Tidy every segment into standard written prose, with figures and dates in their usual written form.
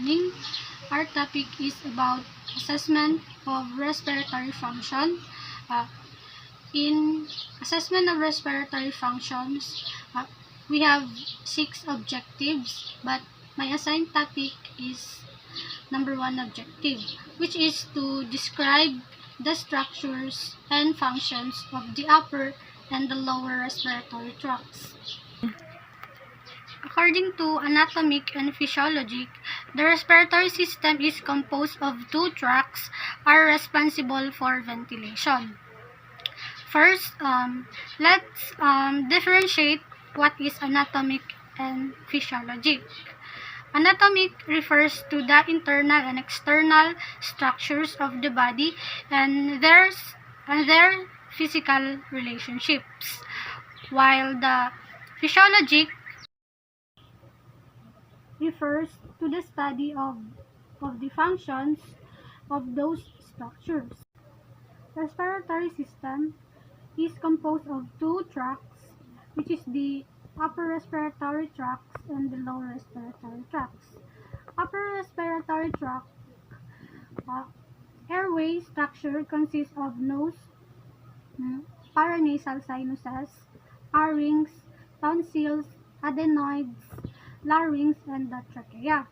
morning. Our topic is about assessment of respiratory function. In assessment of respiratory functions, we have 6 objectives, but my assigned topic is number 1 objective, which is to describe the structures and functions of the upper and the lower respiratory tracts. According to anatomic and physiologic, the respiratory system is composed of 2 tracts are responsible for ventilation. First, let's differentiate what is anatomic and physiologic. Anatomic refers to the internal and external structures of the body and their physical relationships, while the physiologic refers to the study of the functions of those structures. Respiratory system is composed of 2 tracts, which is the upper respiratory tracts and the lower respiratory tracts. Upper respiratory tract airway structure consists of nose, paranasal sinuses, pharynx, tonsils, adenoids, larynx, and the trachea.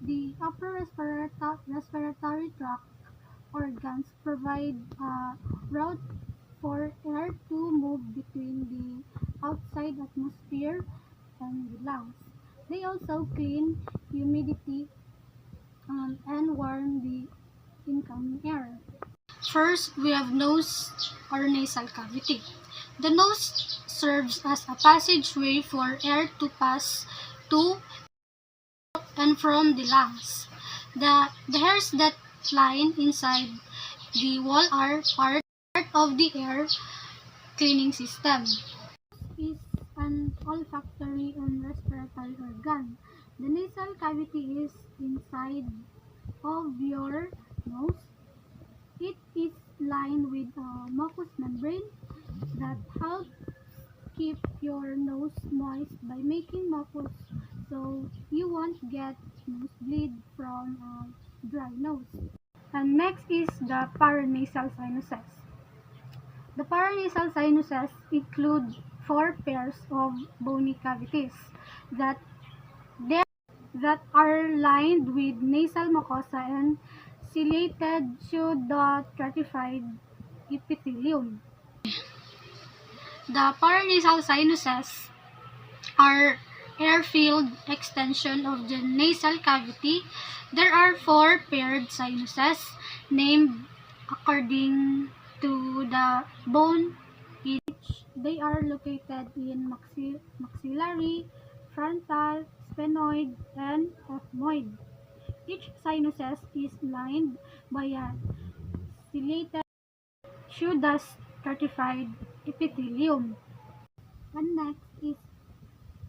The upper respiratory tract organs provide a route for air to move between the outside atmosphere and the lungs. They also clean humidity and warm the incoming air. First, we have nose or nasal cavity. The nose serves as a passageway for air to pass to and from the lungs. The hairs that line inside the wall are part of the air cleaning system. Is an olfactory and respiratory organ. The nasal cavity is inside of your nose. It is lined with a mucous membrane that helps keep your nose moist by making mucus so you won't get nosebleed from a dry nose. And next is the paranasal sinuses. The paranasal sinuses include 4 pairs of bony cavities that are lined with nasal mucosa and ciliated pseudo-stratified epithelium. The paranasal sinuses are air-filled extension of the nasal cavity. There are 4 paired sinuses named according to the bone in which they are located in maxillary, frontal, sphenoid, and ethmoid. Each sinus is lined by a ciliated pseudo-stratified epithelium. And next is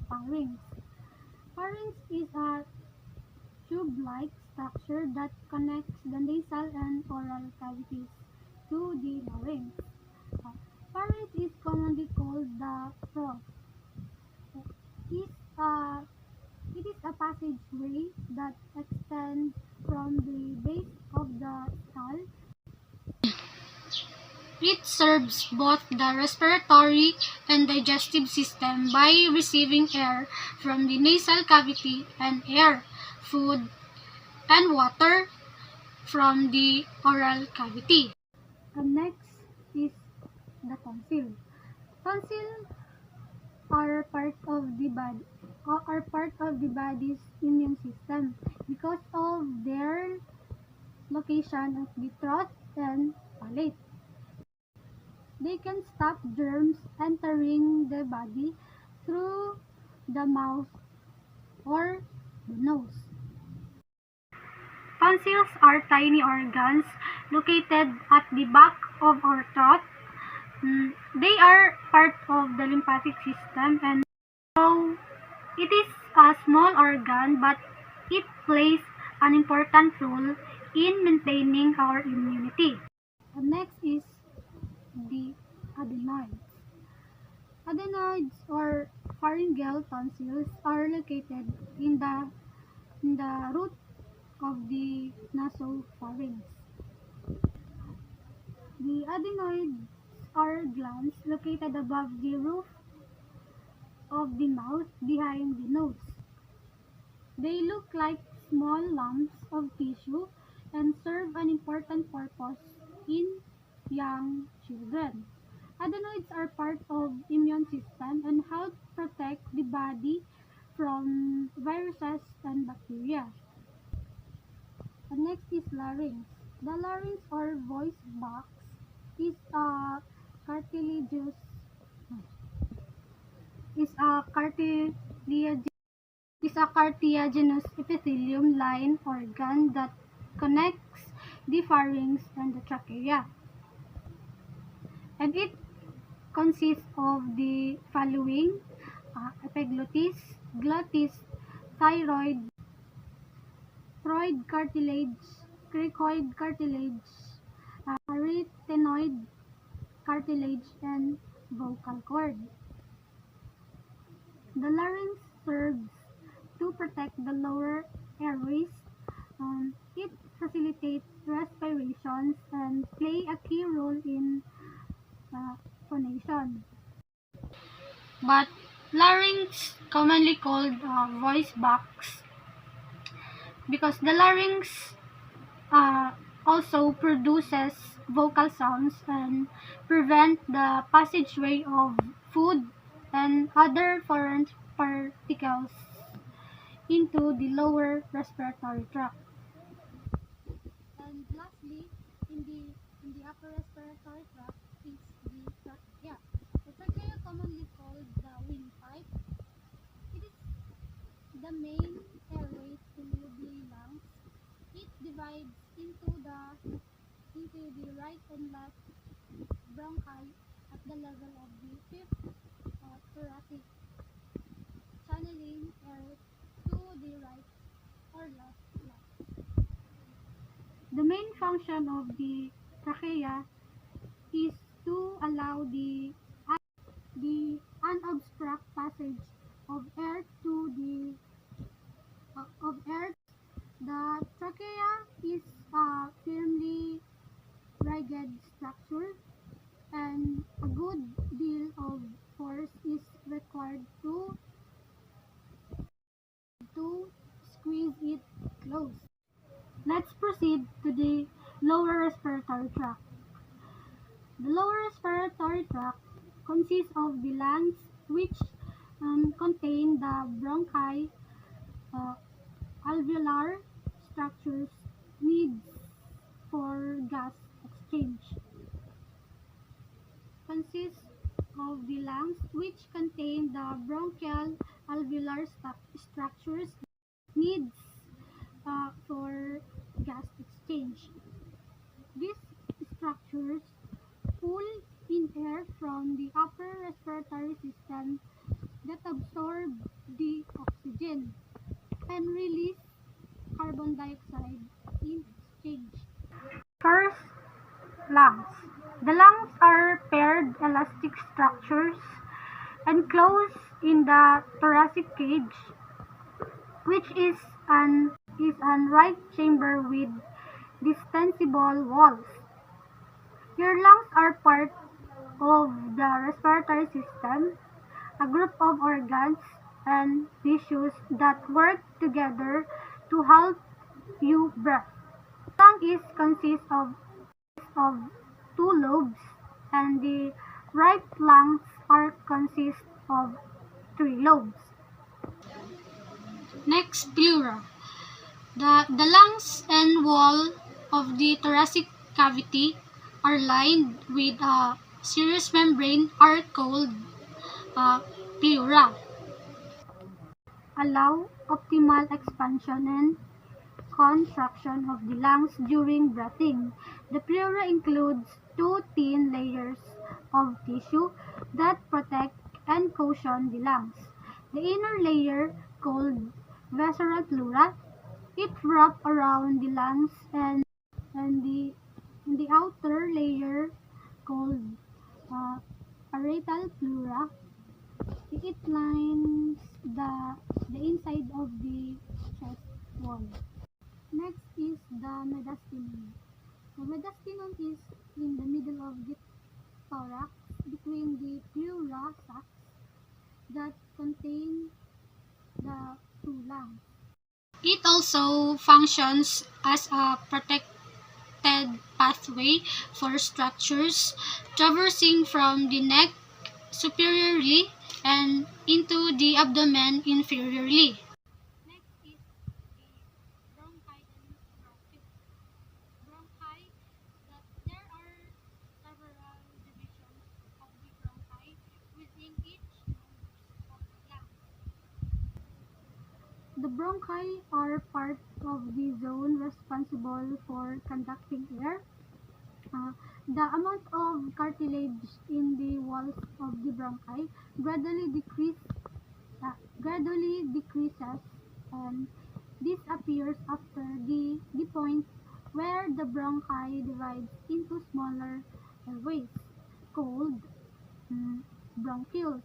pharynx. Pharynx is a tube-like structure that connects the nasal and oral cavities to the larynx. Pharynx is commonly called the throat. It is a passageway that extends from the base of the skull. It serves both the respiratory and digestive system by receiving air from the nasal cavity and air, food, and water from the oral cavity. And next is the tonsil. Tonsils are part of the body's immune system because of their location at the throat and palate. They can stop germs entering the body through the mouth or the nose. Tonsils are tiny organs located at the back of our throat. They are part of the lymphatic system, and so it is a small organ, but it plays an important role in maintaining our immunity. And next is the adenoids. Adenoids or pharyngeal tonsils are located in the in the root of the nasopharynx. The adenoids are glands located above the roof of the mouth behind the nose. They look like small lumps of tissue and serve an important purpose in young children. Adenoids are part of immune system and help protect the body from viruses and bacteria. And next is larynx. The larynx or voice box is a cartilaginous is a cartilaginous is a cartilaginous epithelium line organ that connects the pharynx and the trachea, and it consists of the following: epiglottis, glottis, thyroid, cartilage, cricoid cartilage, arytenoid cartilage, and vocal cord. The larynx serves to protect the lower airways. It facilitates respirations and play a key role in phonation. But larynx, commonly called voice box, because the larynx uh, also produces vocal sounds and prevent the passageway of food and other foreign particles into the lower respiratory tract. And lastly, in the upper respiratory tract is the trachea. The trachea, commonly called the windpipe, it is the main airway to the lungs. It divides into the right and left bronchi at the level of the fifth thoracic, channeling air to the right or left lung. The main function of the trachea is to allow the unobstructed passage of air to the of air. The trachea is a firmly rigid structure, and a good deal of force is required to squeeze it closed. Let's proceed to the lower respiratory tract. The lower respiratory tract consists of the lungs, which contain the bronchi, uh, alveolar structures needs for gas exchange. Consists of the lungs, which contain the bronchial alveolar structures needs for gas exchange. These structures pull in air from the upper respiratory system that absorb the oxygen and release carbon dioxide in exchange. First, lungs. The lungs are paired elastic structures enclosed in the thoracic cage, which is an right chamber with distensible walls. Your lungs are part of the respiratory system, a group of organs and tissues that work together to help you breathe. Lung is consists of two lobes, and the right lungs are consist of three lobes. Next, pleura. The lungs and wall of the thoracic cavity are lined with a serous membrane are called pleura. Allow optimal expansion and contraction of the lungs during breathing. The pleura includes two thin layers of tissue that protect and cushion the lungs. The inner layer, called visceral pleura, it wraps around the lungs, and the outer layer, called uh, parietal pleura, it lines the inside of the chest wall. Next is the mediastinum. The mediastinum is in the middle of the thorax between the pleura sacs that contain the two lungs. It also functions as a protected pathway for structures traversing from the neck superiorly and into the abdomen inferiorly. Next is the bronchi and bronchus. Bronchi, that there are several divisions of the bronchi within each node of the lung. The bronchi are part of the zone responsible for conducting air. Uh, the amount of cartilage in the walls of the bronchi gradually decreases, and this appears after the point where the bronchi divides into smaller airways called bronchioles.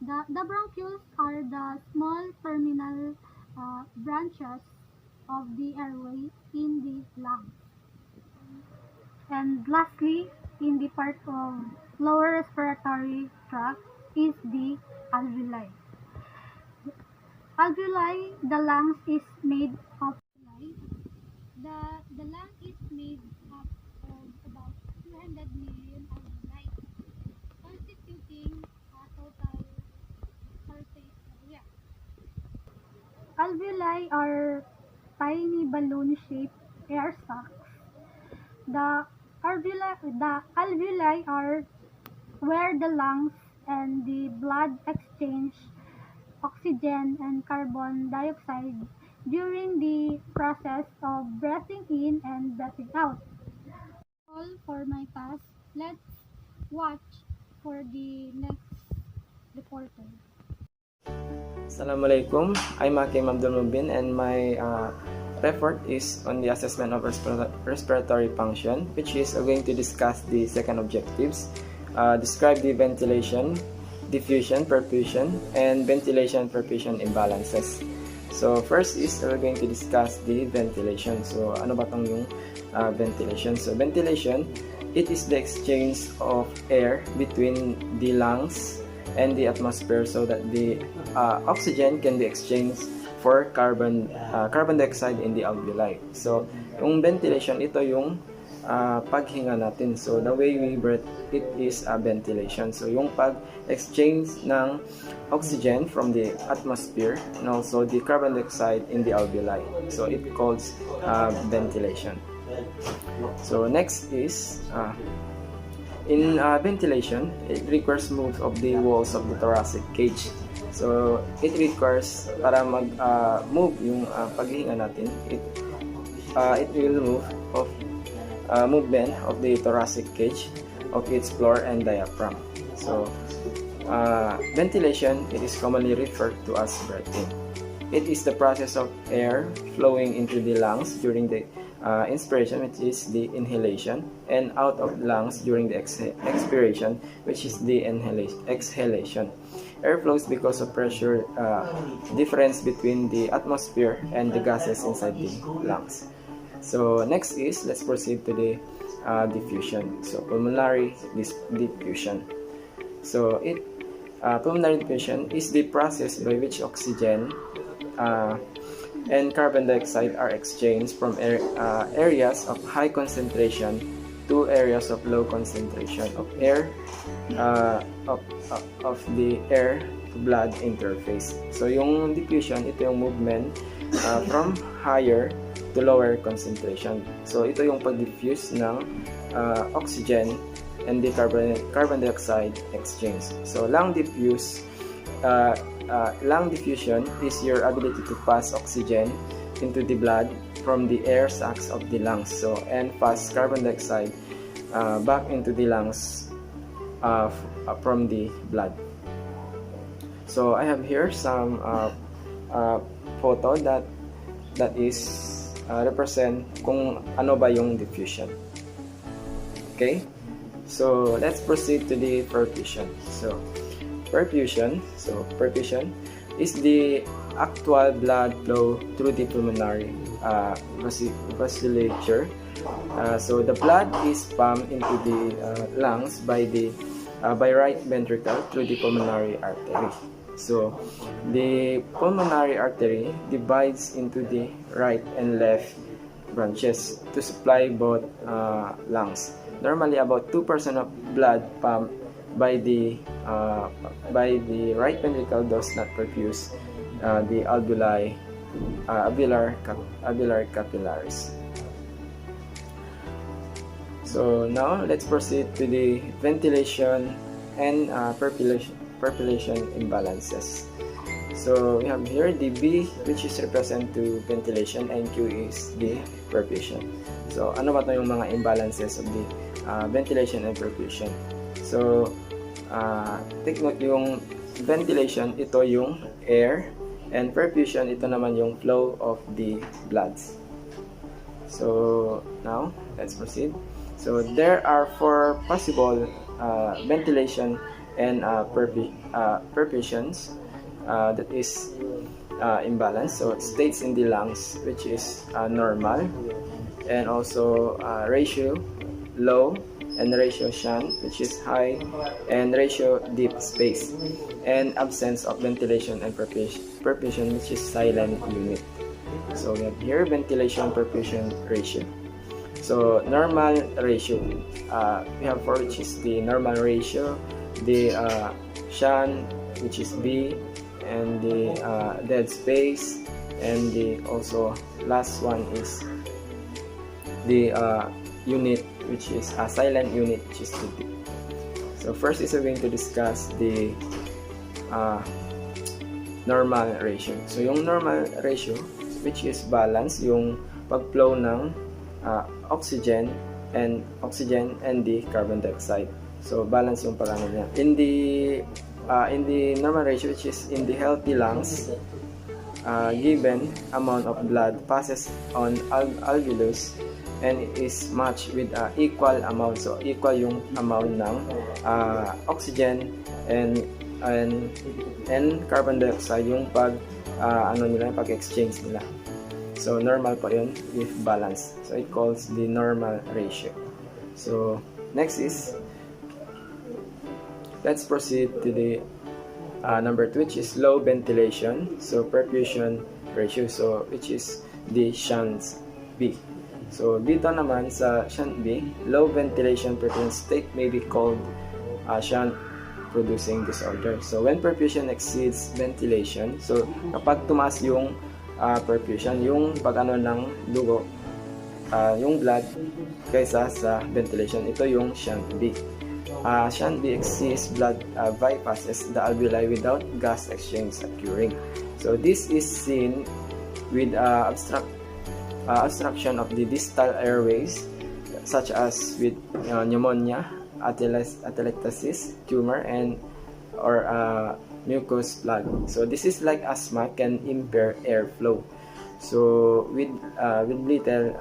The bronchioles are the small terminal branches of the airway in the lungs. And lastly, in the part of lower respiratory tract is the alveoli. Alveoli, the lungs is made of alveoli. The lung is made up of about 200 million alveoli, constituting a total surface area. Alveoli are tiny balloon-shaped air sacs. The alveoli are where the lungs and the blood exchange oxygen and carbon dioxide during the process of breathing in and breathing out. All for my task. Let's watch for the next reporter. Assalamualaikum. I'm Hakim Abdul Mubin, and my report is on the assessment of respiratory function, which is going to discuss the second objectives, describe the ventilation, diffusion, perfusion, and ventilation-perfusion imbalances. So first is we're going to discuss the ventilation. So ano ba tong yung ventilation? So ventilation, it is the exchange of air between the lungs and the atmosphere so that the oxygen can be exchanged for carbon dioxide in the alveoli. So yung ventilation, ito yung paghinga natin. So the way we breathe, it is a ventilation. So yung pag-exchange ng oxygen from the atmosphere and also the carbon dioxide in the alveoli. So it calls ventilation. So next is in ventilation, it requires move of the walls of the thoracic cage. So it requires para mag-move yung paghinga natin. It will move of movement of the thoracic cage of its floor and diaphragm. So ventilation, it is commonly referred to as breathing. It is the process of air flowing into the lungs during the inspiration, which is the inhalation, and out of lungs during the expiration, which is the exhalation. Air flows because of pressure difference between the atmosphere and the gases inside the lungs. So next is, let's proceed to the diffusion. So pulmonary diffusion. So pulmonary diffusion is the process by which oxygen and carbon dioxide are exchanged from areas of high concentration to areas of low concentration of air of the air to blood interface. So yung diffusion, ito yung movement from higher to lower concentration. So ito yung pag-diffuse ng oxygen and the carbon dioxide exchange. So lung diffusion is your ability to pass oxygen into the blood from the air sacs of the lungs, so and pass carbon dioxide back into the lungs from the blood. So I have here some photo that is represent kung ano ba yung diffusion. Okay, so let's proceed to the perfusion. So perfusion is the actual blood flow through the pulmonary vasculature. So the blood is pumped into the lungs by right ventricle through the pulmonary artery. So the pulmonary artery divides into the right and left branches to supply both lungs. Normally, about 2% of blood pumped by the right ventricle does not perfuse the alveolar capillaries. So now let's proceed to the ventilation and population imbalances. So we have here the B, which is represent to ventilation, and Q is the perfusion. So ano ba 'to yung mga imbalances of the ventilation and perfusion? So take note, yung ventilation, ito yung air, and perfusion, ito naman yung flow of the bloods. So now let's proceed. So there are 4 possible ventilation and perfusions that is imbalance. So it states in the lungs, which is normal, and also ratio low, and ratio shunt, which is high, and ratio deep space, and absence of ventilation and perfusion, which is silent unit. So we have here ventilation perfusion ratio. So normal ratio, we have 4, which is the normal ratio, the shunt, which is B, and the dead space, and the also last one is the unit, which is a silent unit, which is 2D. So first is we're going to discuss the normal ratio. So yung normal ratio, which is balance, yung pag-flow ng oxygen and the carbon dioxide. So balance yung pag-ano niya. In the normal ratio, which is in the healthy lungs, given amount of blood passes on alveolus and is matched with equal amount. So equal yung amount ng oxygen and carbon dioxide yung pag-exchange nila. So normal po yun with balance. So it calls the normal ratio. So next is, let's proceed to the number 2, which is low ventilation. So perfusion ratio, so which is the shunt B. So dito naman sa shunt B, low ventilation perfusion state may be called shunt producing disorder. So when perfusion exceeds ventilation, so kapag tumaas yung perfusion, yung pag-ano ng dugo, yung blood kaysa sa ventilation, ito yung shunt B. Shunt B exceeds blood bypasses the alveoli without gas exchange occurring. So this is seen with obstruction of the distal airways, such as with pneumonia, atelectasis, tumor, and or mucus plug. So this is like asthma, can impair airflow. So with little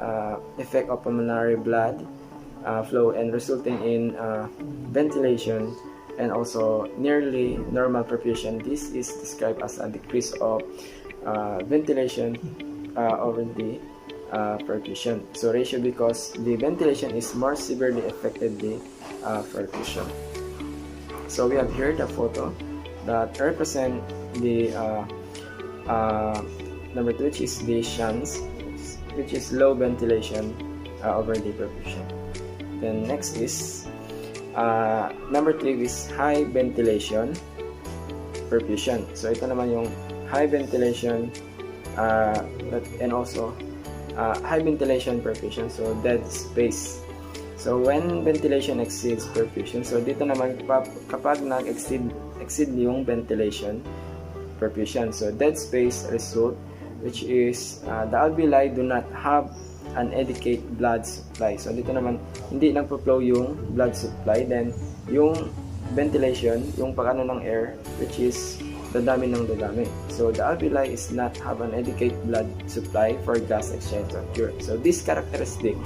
effect of pulmonary blood flow and resulting in ventilation and also nearly normal perfusion, this is described as a decrease of ventilation over the perfusion. So ratio, because the ventilation is more severely affected the perfusion. So we have here the photo that represent the number 2, which is the shunts, which is low ventilation over the perfusion. Then next is number 3 is high ventilation perfusion. So ito naman yung high ventilation and also high ventilation perfusion, so dead space. So when ventilation exceeds perfusion, so dito naman kapag nag-exceed yung ventilation perfusion, so dead space result, which is the alveoli do not have an adequate blood supply. So dito naman hindi nagpo-flow yung blood supply, then yung ventilation, yung pag-ano ng air, which is dadami ng dadami. So the alveoli is not have an adequate blood supply for gas exchange to occur. So this characteristic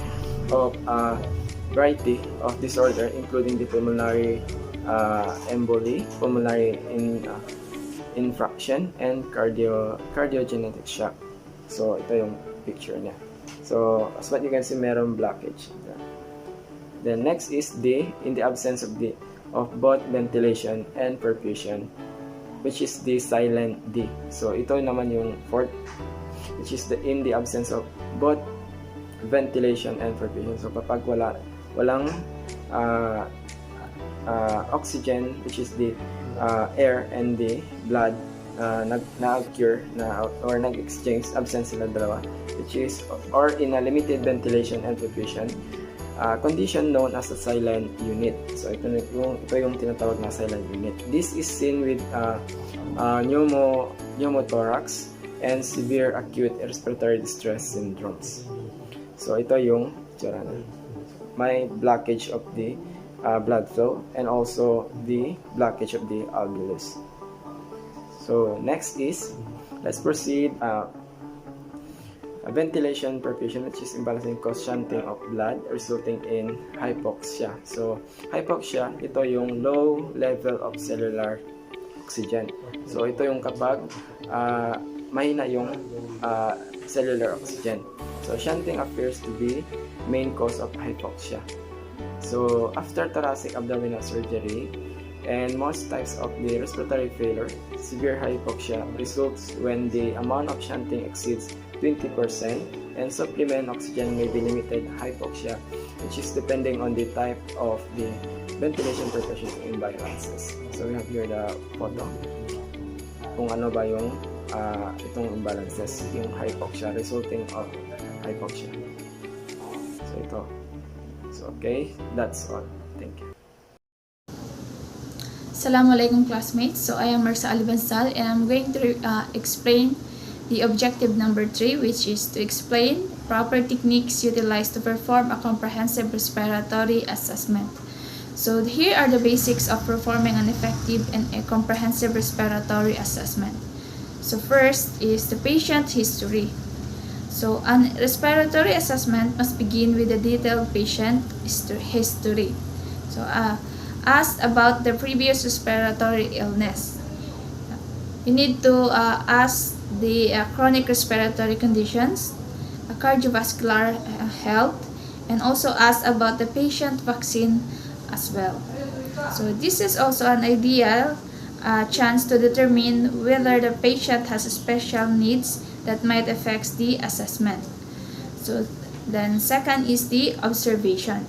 of variety of disorder, including the pulmonary emboli, pulmonary infraction, and cardiogenetic shock. So, ito yung picture niya. So, as what you can see, merong blockage. Then next is D, in the absence of both ventilation and perfusion, which is the silent D. So, ito naman yung fourth, which is in the absence of both ventilation and perfusion. So, kapag walang oxygen, which is the air and the blood, nag-occur or nag-exchange, absent sila dalawa, which is or in a limited ventilation and perfusion, condition known as a silent unit. So ito yung tinatawag na silent unit. This is seen with pneumothorax and severe acute respiratory distress syndromes. So ito yung tsura na. May blockage of the blood flow and also the blockage of the alveolus. So next is, let's proceed. Ventilation perfusion, which is imbalancing cause shunting of blood resulting in hypoxia. So hypoxia, ito yung low level of cellular oxygen. So ito yung kapag mahina yung cellular oxygen. So shunting appears to be main cause of hypoxia. So after thoracic abdominal surgery and most types of the respiratory failure, severe hypoxia results when the amount of shunting exceeds 20% and supplement oxygen may be limited hypoxia, which is depending on the type of the ventilation perfusion imbalances. So we have here the photo kung ano ba yung itong imbalances, yung hypoxia, resulting of hypoxia. So ito. So okay, that's all. Thank you. Assalamualaikum classmates. So I am Marsa Alibansal and I'm going to explain the objective number 3, which is to explain proper techniques utilized to perform a comprehensive respiratory assessment. So here are the basics of performing an effective and a comprehensive respiratory assessment. So first is the patient history. So an respiratory assessment must begin with a detailed patient history. So ask about the previous respiratory illness. You need to ask the chronic respiratory conditions, cardiovascular health, and also ask about the patient vaccine as well. So this is also an ideal chance to determine whether the patient has special needs that might affect the assessment. So then second is the observation.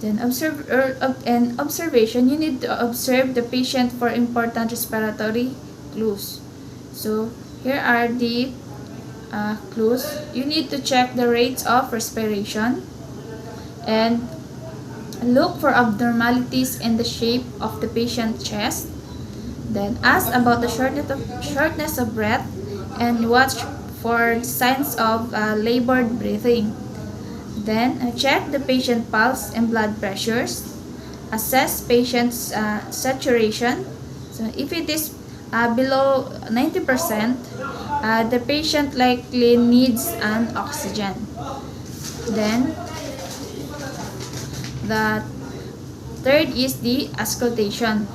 Then observation, you need to observe the patient for important respiratory clues. So here are the clues. You need to check the rates of respiration and look for abnormalities in the shape of the patient's chest. Then ask about the shortness of breath and watch for signs of labored breathing. Then check the patient pulse and blood pressures. Assess patient's saturation. So if it is below 90%, the patient likely needs an oxygen. Then the third is the auscultation.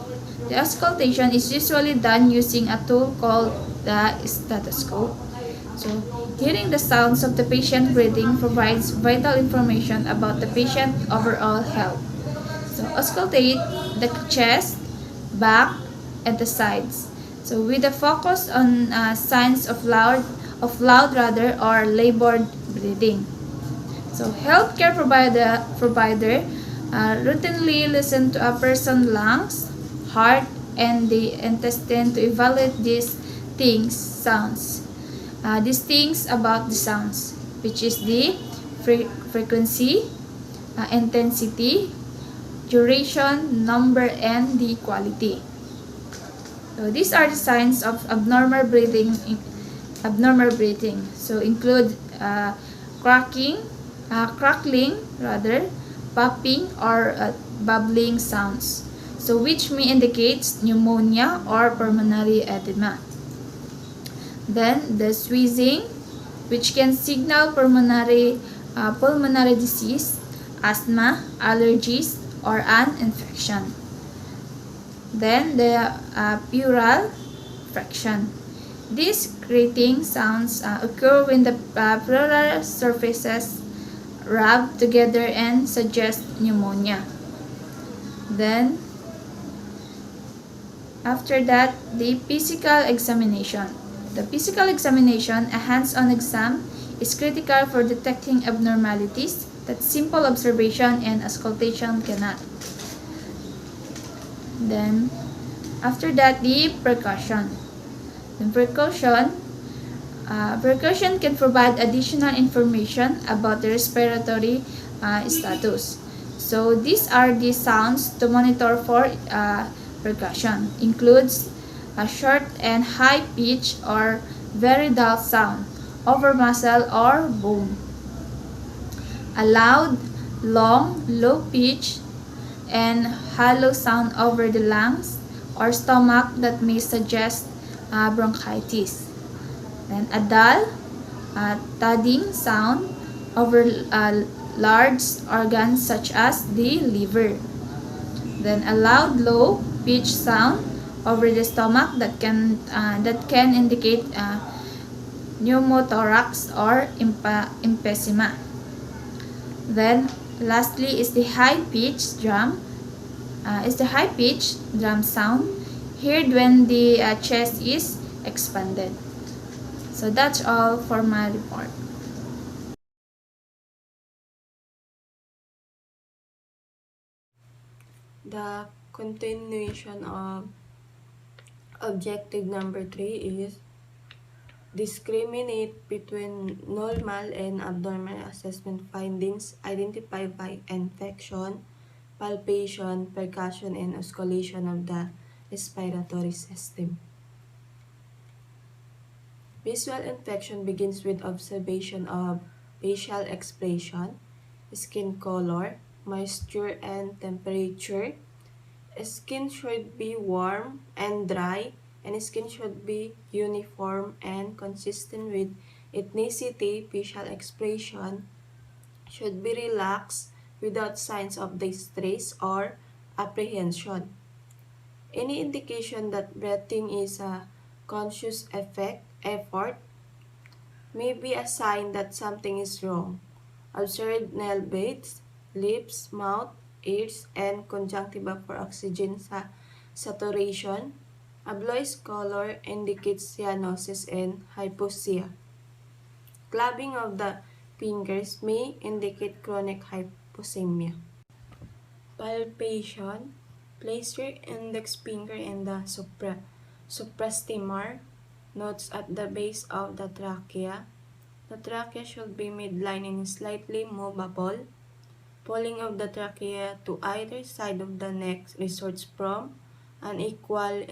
The auscultation is usually done using a tool called the stethoscope. So hearing the sounds of the patient breathing provides vital information about the patient's overall health. So auscultate the chest, back, and the sides. So with a focus on signs of loud or labored breathing. So healthcare provider routinely listen to a person's lungs, heart, and the intestine to evaluate these sounds. These things about the sounds, which is the frequency, intensity, duration, number, and the quality. So these are the signs of abnormal breathing. So include crackling, popping, or bubbling sounds. So which may indicate pneumonia or pulmonary edema. Then the wheezing, which can signal pulmonary disease, asthma, allergies, or an infection. Then the pleural infection. These grating sounds occur when the pleural surfaces rub together and suggest pneumonia. Then, after that, the physical examination. The physical examination, a hands-on exam, is critical for detecting abnormalities that simple observation and auscultation cannot. Then, after that, the percussion. The percussion can provide additional information about the respiratory status. So these are the sounds to monitor for percussion. Includes a short and high pitch or very dull sound over muscle or bone. A loud, long, low pitch and hollow sound over the lungs or stomach that may suggest bronchitis. Then a dull, thudding sound over large organs such as the liver. Then a loud, low pitch sound over the stomach that can indicate pneumothorax or emphysema. Then lastly is the high pitch drum. Sound heard when the chest is expanded. So that's all for my report. The continuation of objective number 3 is discriminate between normal and abnormal assessment findings identified by infection, palpation, percussion, and oscillation of the respiratory system. Visual infection begins with observation of facial expression, skin color, moisture, and temperature. Skin should be warm and dry, and skin should be uniform and consistent with ethnicity. Facial expression should be relaxed without signs of distress or apprehension. Any indication that breathing is a conscious effort may be a sign that something is wrong. Observe nail beds, lips, mouth, ears, and conjunctiva for oxygen saturation. A bluish color indicates cyanosis and hypoxia. Clubbing of the fingers may indicate chronic hypoxemia. Palpation. Place your index finger in the suprastimal nodes at the base of the trachea. The trachea should be midline and slightly movable. Pulling of the trachea to either side of the neck results from an equal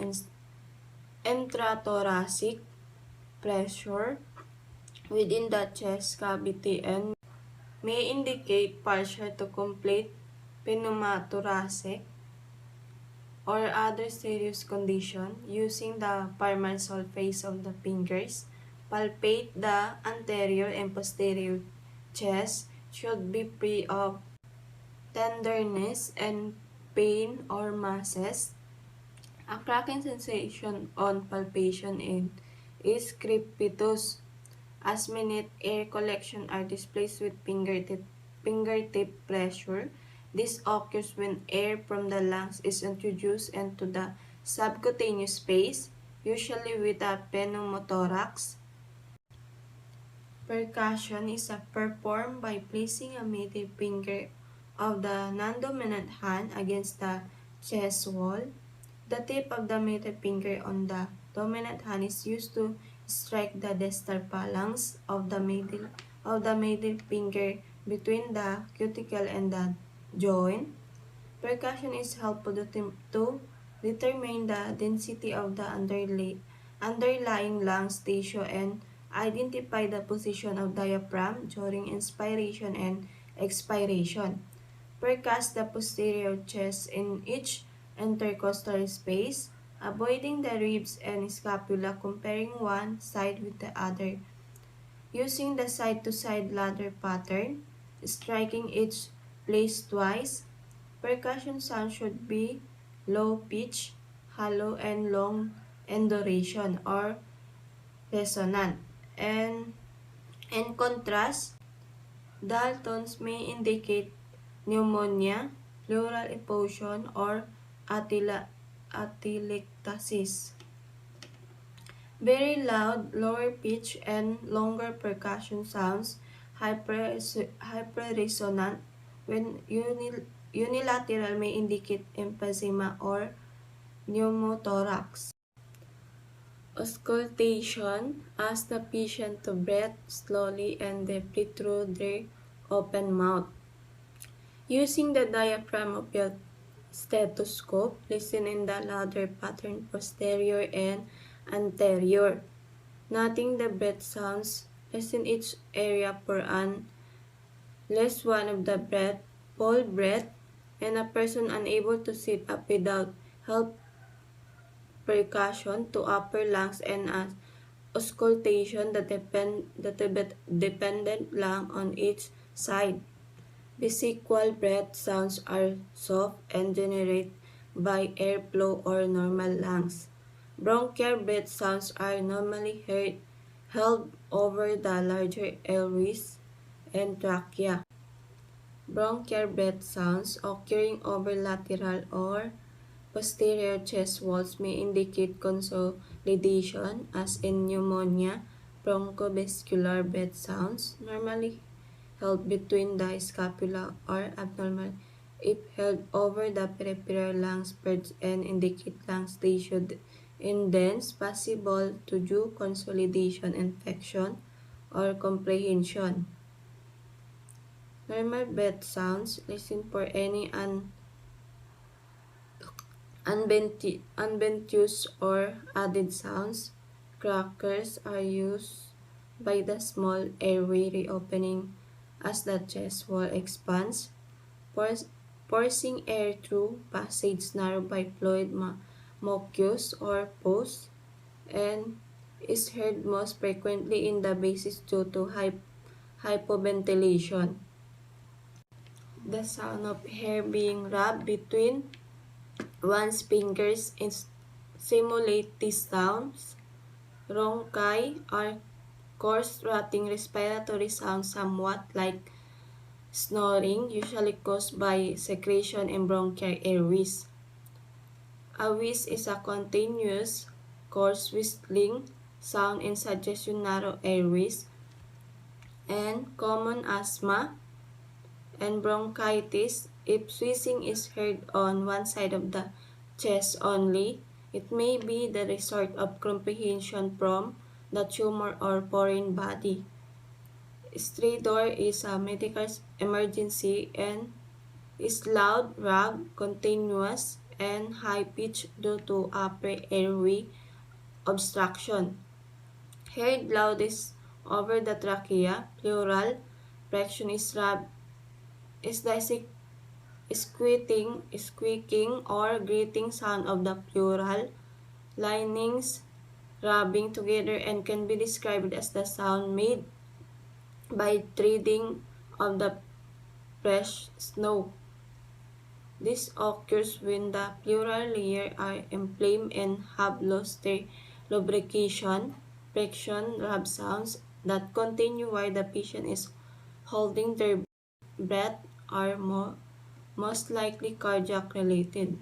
intrathoracic pressure within the chest cavity and may indicate partial to complete pneumothoracic or other serious condition. Using the palmar surface of the fingers, palpate the anterior and posterior chest. Should be free of tenderness and pain or masses. A cracking sensation on palpation is crepitus. As minute air collection are displaced with fingertip pressure. This occurs when air from the lungs is introduced into the subcutaneous space, usually with a pneumothorax. Percussion is performed by placing a middle finger of the non-dominant hand against the chest wall. The tip of the middle finger on the dominant hand is used to strike the distal phalanx of the middle finger between the cuticle and the joint. Percussion is helpful to determine the density of the underlying lungs tissue and identify the position of diaphragm during inspiration and expiration. Percuss the posterior chest in each intercostal space, avoiding the ribs and scapula, comparing one side with the other. Using the side-to-side ladder pattern, striking each place twice. Percussion sound should be low pitch, hollow, and long and duration or resonant. And in contrast, dull tones may indicate pneumonia, pleural effusion, or atelectasis. Very loud, lower pitch, and longer percussion sounds, hyperresonant, when unilateral may indicate emphysema or pneumothorax. Auscultation asks the patient to breathe slowly and deeply through their open mouth. Using the diaphragm of your stethoscope, listen in the louder pattern posterior and anterior. Noting the breath sounds, listen each area for unless one of the breath, full breath, and a person unable to sit up without help percussion to upper lungs and as auscultation the dependent lung on each side. Vesical breath sounds are soft and generated by airflow or normal lungs. Bronchial breath sounds are normally held over the larger airways and trachea. Bronchial breath sounds occurring over lateral or posterior chest walls may indicate consolidation, as in pneumonia. Bronchoscapular breath sounds, normally held between the scapula, are abnormal if held over the peripheral lungs birds and indicate lung tissue indents possible to due consolidation, infection, or comprehension. Normal breath sounds, listen for any unbentous or added sounds. Crackers are used by the small airway reopening as the chest wall expands, forcing air through passage narrowed by fluid mucus or pus, and is heard most frequently in the basis due to hypoventilation. The sound of hair being rubbed between one's fingers simulate these sounds. Rhonchi are coarse, rotting respiratory sounds somewhat like snoring, usually caused by secretion in bronchial airways. A wheeze is a continuous, coarse whistling sound in suggestion narrow airways, and common asthma and bronchitis. If wheezing is heard on one side of the chest only, it may be the result of comprehension from the tumor or foreign body. Stridor is a medical emergency and is loud, rugged, continuous, and high-pitched due to upper airway obstruction. Heard loudest over the trachea. Pleural fraction is the squeaking or grating sound of the pleural linings rubbing together and can be described as the sound made by treading of the fresh snow. This occurs when the pleural layer are inflamed and have lost their lubrication. Friction rub sounds that continue while the patient is holding their breath are most likely cardiac related.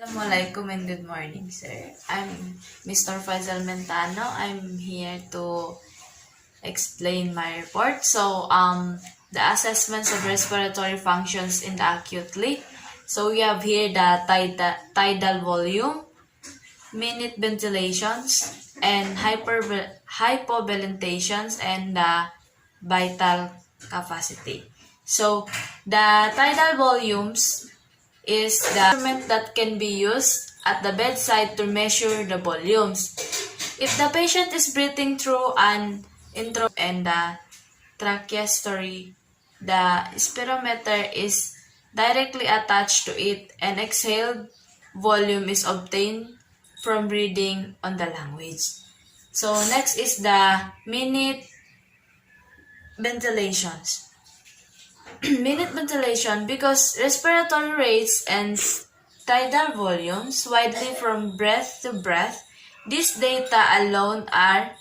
Assalamualaikum and good morning, sir. I'm Mr. Faisal Mentano. I'm here to explain my report. The assessments of respiratory functions in the acutely. So we have here the tidal volume, minute ventilations, and hypoventilations, and the vital capacity. So the tidal volumes is the instrument that can be used at the bedside to measure the volumes. If the patient is breathing through an intro and the tracheostomy, the spirometer is directly attached to it, and exhaled volume is obtained from reading on the language. So next is the minute ventilations. Minute ventilation, because respiratory rates and tidal volumes widely from breath to breath. These data alone are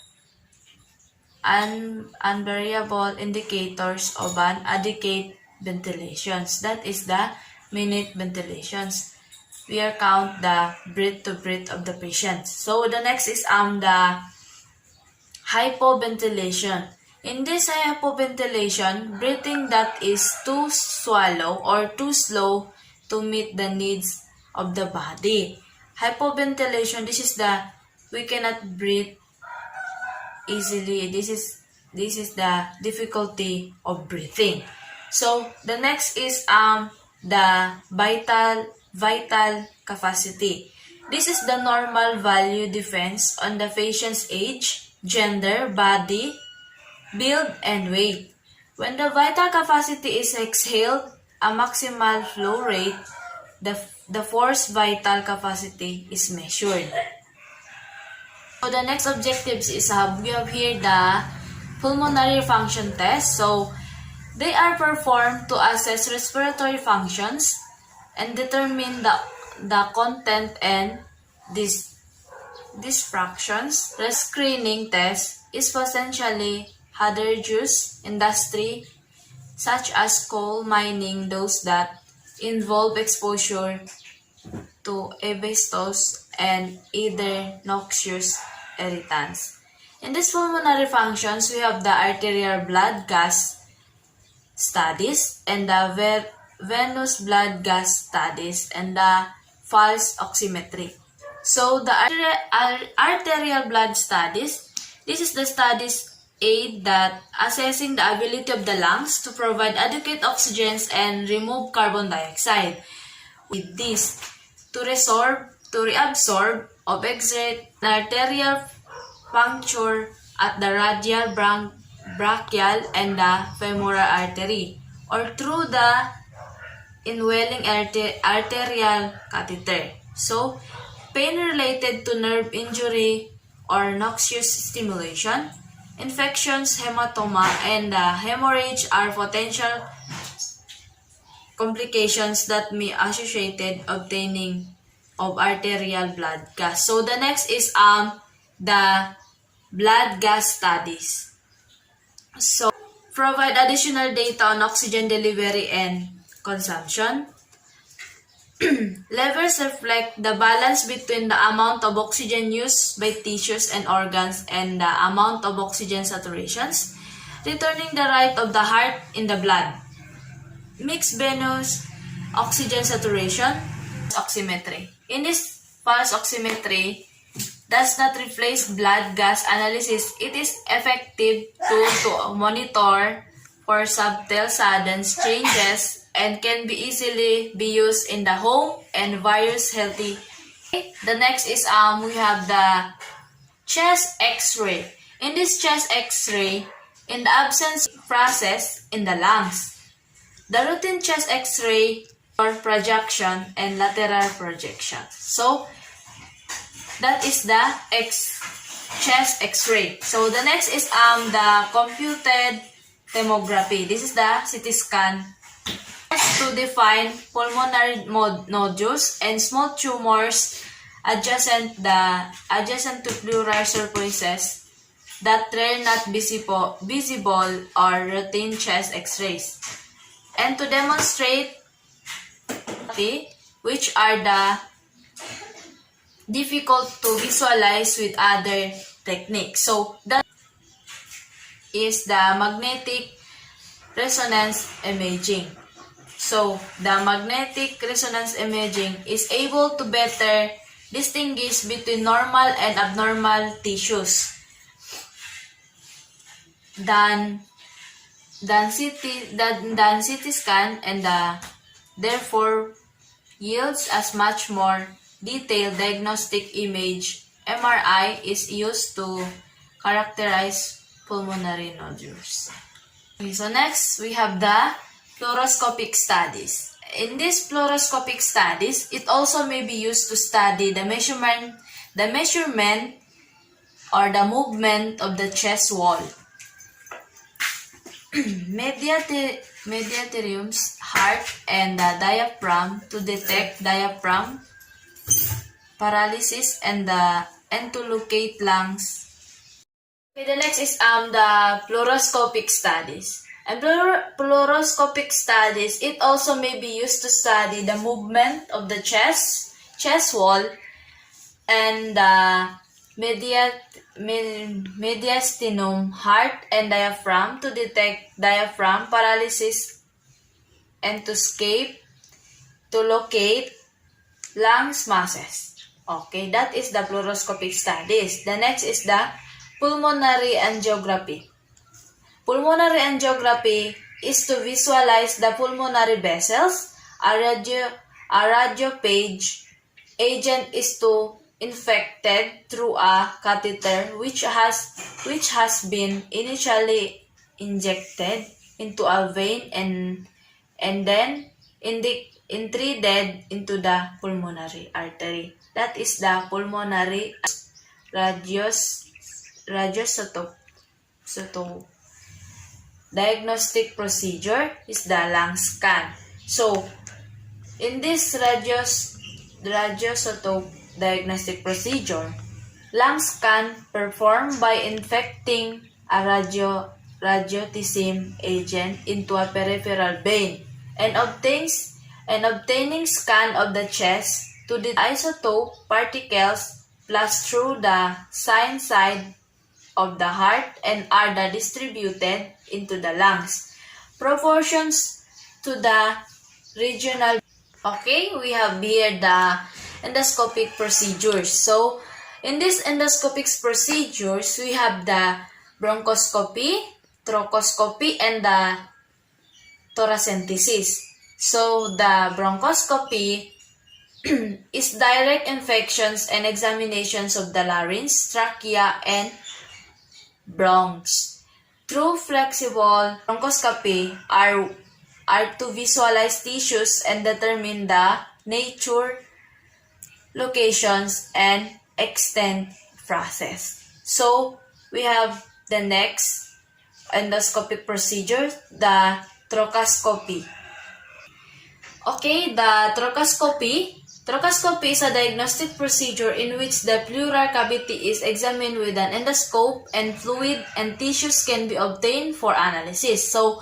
unvariable indicators of an adequate ventilations. That is the minute ventilations. We are count the breath to breath of the patient. So the next is the hypoventilation. In this hypoventilation, breathing that is too swallow or too slow to meet the needs of the body. Hypoventilation, this is the we cannot breathe easily. This is the difficulty of breathing. So the next is the vital capacity. This is the normal value depends on the patient's age, gender, body, build, and weight. When the vital capacity is exhaled, a maximal flow rate, the forced vital capacity is measured. So the next objectives is we have here the pulmonary function test. So they are performed to assess respiratory functions and determine the content and these fractions. The screening test is potentially hazardous industry such as coal mining, those that involve exposure to asbestos and either noxious irritants. In these pulmonary functions, we have the arterial blood gas studies and the venous blood gas studies and the pulse oximetry. So the arterial blood studies, this is the studies aid that assessing the ability of the lungs to provide adequate oxygen and remove carbon dioxide. With this, to reabsorb or exert an arterial puncture at the radial, brachial, and the femoral artery, or through the indwelling arterial catheter. So, pain related to nerve injury or noxious stimulation, infections, hematoma, and hemorrhage are potential complications that may associated obtaining of arterial blood gas. So the next is the blood gas studies. So provide additional data on oxygen delivery and consumption. Levels reflect the balance between the amount of oxygen used by tissues and organs and the amount of oxygen saturations, returning the rate of the heart in the blood. Mixed venous oxygen saturation, oximetry. In this pulse oximetry, does not replace blood gas analysis. It is effective tool to monitor for subtle sudden changes and can be easily be used in the home and various healthy. The next is we have the chest X-ray. In this chest X-ray, in the absence of process in the lungs, the routine chest X-ray or projection and lateral projection. So that is the chest X-ray. So the next is the computed tomography. This is the CT scan to define pulmonary nodules and small tumors adjacent to pleural surfaces that are not visible or routine chest X-rays, and to demonstrate which are the difficult to visualize with other techniques. So that is the magnetic resonance imaging. So the magnetic resonance imaging is able to better distinguish between normal and abnormal tissues than CT scan, and therefore yields as much more detailed diagnostic image. MRI is used to characterize pulmonary nodules. Okay, so next we have the fluoroscopic studies. In these fluoroscopic studies, it also may be used to study the measurement or the movement of the chest wall. mediatrum's heart and the diaphragm to detect diaphragm paralysis and to locate lungs. Okay, the next is the fluoroscopic studies. And fluoroscopic studies, it also may be used to study the movement of the chest wall, and the mediastinum, heart, and diaphragm to detect diaphragm paralysis and to locate lungs masses. Okay, that is the fluoroscopic studies. The next is the pulmonary angiography. Pulmonary angiography is to visualize the pulmonary vessels. A radio-page agent is to infected through a catheter which has been initially injected into a vein and then intruded into the pulmonary artery. That is the pulmonary radioscope. Diagnostic procedure is the lung scan. So, in this radioscope diagnostic procedure, lung scan performed by infecting a radiotissime agent into a peripheral vein and obtaining scan of the chest to the isotope particles plus through the sign side of the heart and are distributed into the lungs. Proportions to the regional. Okay, we have here the endoscopic procedures. So, in these endoscopic procedures, we have the bronchoscopy, thoracoscopy, and the thoracentesis. So, the bronchoscopy is direct infections and examinations of the larynx, trachea, and bronchs. Through flexible bronchoscopy are to visualize tissues and determine the nature, locations, and extent process. So, we have the next endoscopic procedure, the thoracoscopy. Okay, the thoracoscopy. Thoracoscopy is a diagnostic procedure in which the pleural cavity is examined with an endoscope and fluid and tissues can be obtained for analysis. So,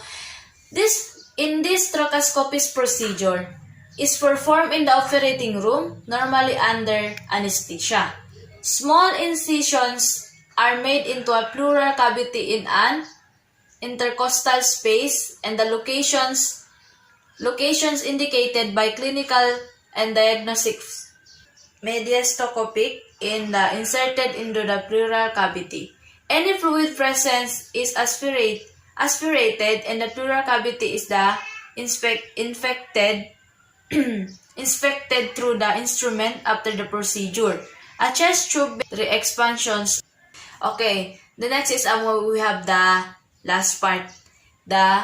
in this thoracoscopy procedure is performed in the operating room, normally under anesthesia. Small incisions are made into a pleural cavity in an intercostal space and the locations indicated by clinical and diagnostic mediascopic inserted into the pleural cavity. Any fluid presence is aspirated and the pleural cavity is inspected through the instrument after the procedure. A chest tube re-expansions. Okay, the next is we have the last part, the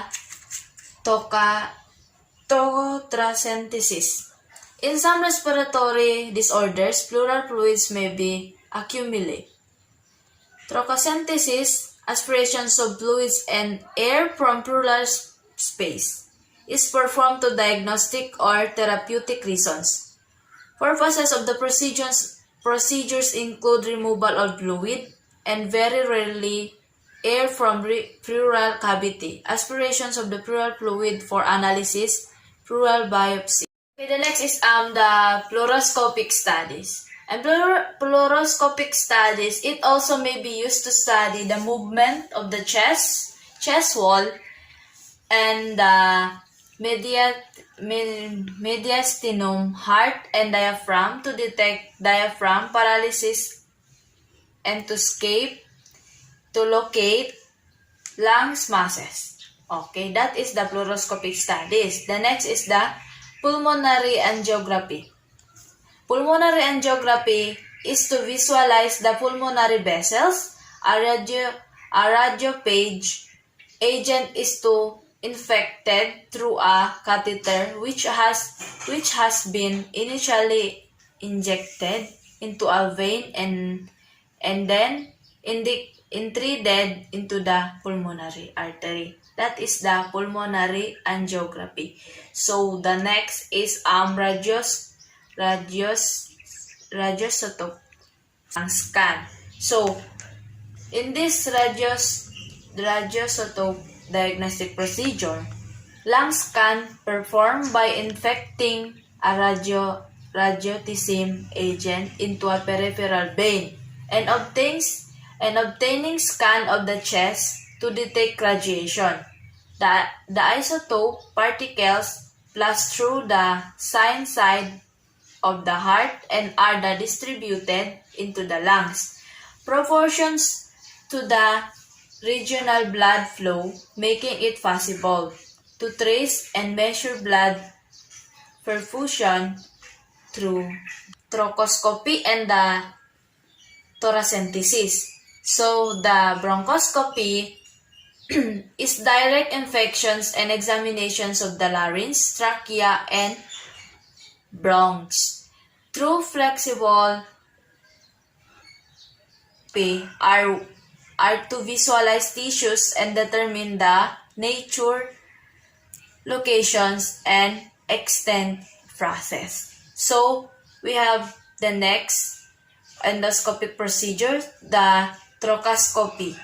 thoracentesis. In some respiratory disorders, pleural fluids may be accumulated. Thoracentesis, aspirations of fluids and air from pleural space, is performed to diagnostic or therapeutic reasons. Purposes of the procedures include removal of fluid and very rarely air from pleural cavity, aspirations of the pleural fluid for analysis, pleural biopsy. Okay, the next is the fluoroscopic studies. And fluoroscopic studies, it also may be used to study the movement of the chest wall, and the mediastinum, heart, and diaphragm to detect diaphragm paralysis and to locate lungs masses. Okay, that is the fluoroscopic studies. The next is the pulmonary angiography. Pulmonary angiography is to visualize the pulmonary vessels. A radio-page agent is to infected through a catheter which has been initially injected into a vein and then intruded into the pulmonary artery. That is the pulmonary angiography. So the next is radioscope scan. So in this radioscope diagnostic procedure, lung scan performed by infecting a radiotism agent into a peripheral vein and obtaining scan of the chest to detect radiation. The isotope particles pass through the sine side of the heart and are distributed into the lungs. Proportions to the regional blood flow, making it possible to trace and measure blood perfusion through thoracoscopy and the thoracentesis. So the bronchoscopy is direct infections and examinations of the larynx, trachea, and bronchs. Through flexible are to visualize tissues and determine the nature, locations, and extent process. So we have the next endoscopic procedure, the thoracoscopy.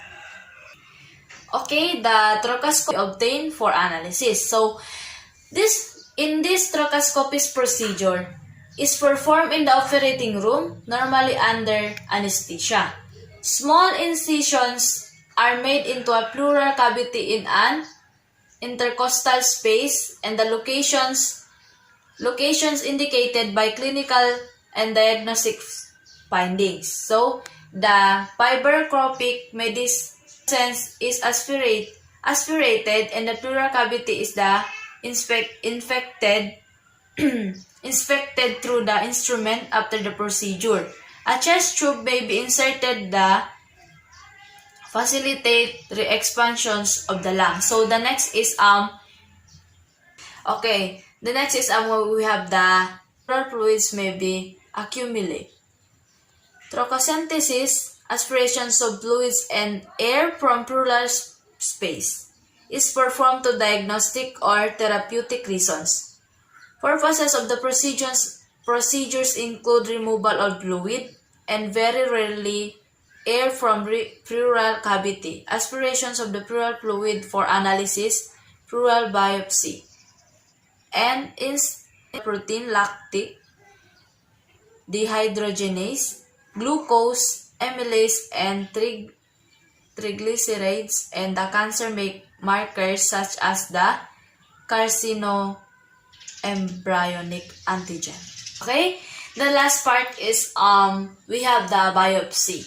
Okay, the thoracoscopy obtained for analysis. So in this thoracoscopy procedure is performed in the operating room, normally under anesthesia. Small incisions are made into a pleural cavity in an intercostal space, and the locations indicated by clinical and diagnostic findings. So the fibroscopic medicine is aspirated, and the pleural cavity is the inspected through the instrument after the procedure. A chest tube may be inserted to facilitate re-expansions of the lung. So the next is we have the pleural fluids may be accumulate. Thoracentesis, aspirations of fluids and air from pleural space, is performed to diagnostic or therapeutic reasons. Purposes of the procedures include removal of fluid and very rarely air from pleural cavity, aspirations of the pleural fluid for analysis, pleural biopsy, and protein lactic dehydrogenase, glucose, amylase, and triglycerides, and the cancer markers such as the carcinoembryonic antigen. Okay, the last part is we have the biopsy.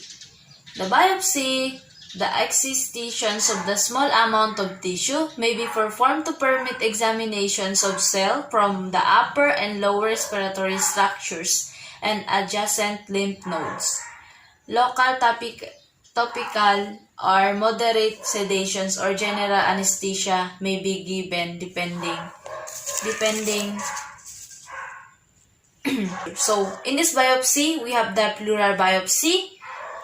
The biopsy, the excisions of the small amount of tissue, may be performed to permit examinations of cells from the upper and lower respiratory structures and adjacent lymph nodes. Local topical or moderate sedations or general anesthesia may be given depending. So in this biopsy, we have the pleural biopsy,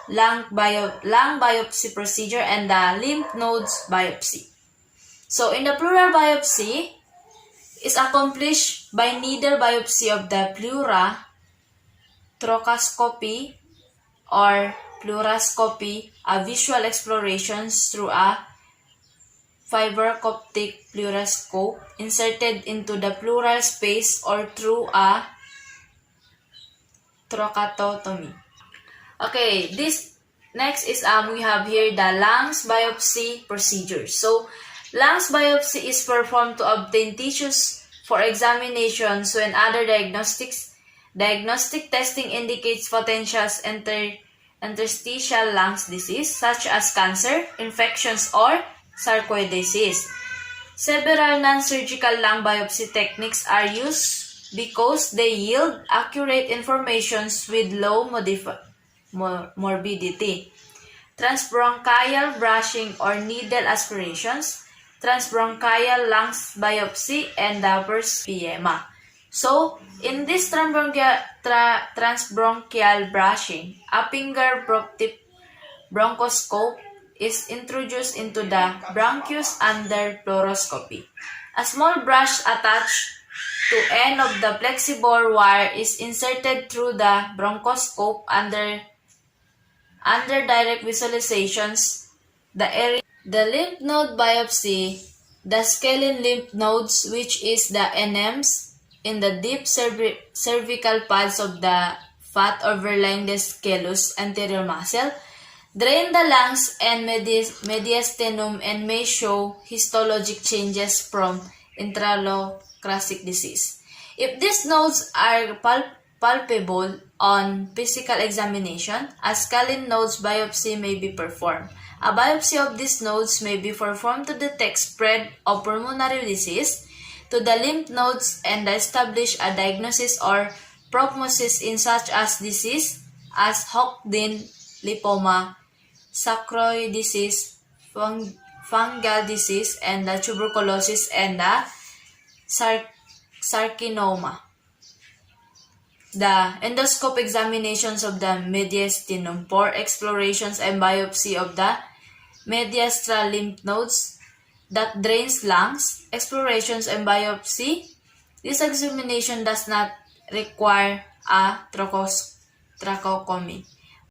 lung biopsy procedure, and the lymph nodes biopsy. So in the pleural biopsy is accomplished by needle biopsy of the pleura, thoracoscopy, or pleuroscopy, a visual explorations through a fibroscopic pleuroscope inserted into the pleural space or through a thoracotomy. Okay, this next is we have here the lungs biopsy procedure. So lungs biopsy is performed to obtain tissues for examinations when other diagnostic testing indicates potential interstitial lungs disease such as cancer, infections, or sarcoidosis. Several non-surgical lung biopsy techniques are used because they yield accurate information with low morbidity. Transbronchial brushing or needle aspirations, transbronchial lungs biopsy, and Doppler's PMA. So, in this transbronchial brushing, a finger bronchoscope is introduced into the bronchus under fluoroscopy. A small brush attached to end of the flexible wire is inserted through the bronchoscope under direct visualizations. The lymph node biopsy, the scalene lymph nodes, which is the NMs in the deep cervical pads of the fat overlying the scalus anterior muscle, drain the lungs and mediastinum and may show histologic changes from intralocratic disease. If these nodes are palpable on physical examination, a scalene nodes biopsy may be performed. A biopsy of these nodes may be performed to detect spread of pulmonary disease to the lymph nodes and establish a diagnosis or prognosis in such as disease as Hodgkin lymphoma, sacroid disease, fungal disease, and the tuberculosis and the sarcoma. The endoscope examinations of the mediastinum for explorations and biopsy of the mediastinal lymph nodes that drains lungs, explorations and biopsy. This examination does not require a tracheostomy.